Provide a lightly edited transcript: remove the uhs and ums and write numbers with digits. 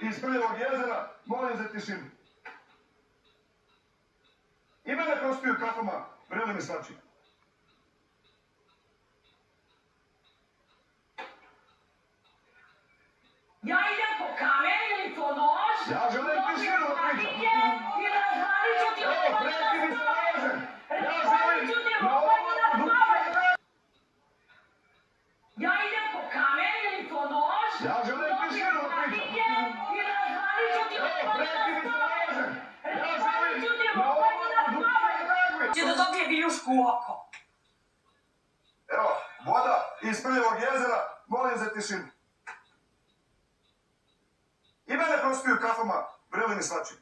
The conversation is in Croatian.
iz Prljevog jezera, molim za tišinu. I mene prospiju kafama, vreli mi svači. Ja idem po kamen ili po nož, Ja želim tišinu da pričam. I razvalit ću ti Evo, ovo prekini se lažem. Ja razvalit ću ti želim na ovo ovom na spavanje. dušu. Ja idem po kamen ili po nož, Ja želim tišinu da pričam. I razvalit ću ti Evo, ovo na prekini se spavanje. lažem. Ja Razvalit ću ti želim na ovo ovom na dušu. spavanje. Će da dobije viljušku u oko. Evo, voda iz Prljevog jezera, molim za tišinu. I mene prospiju kafama, vreli mi svači.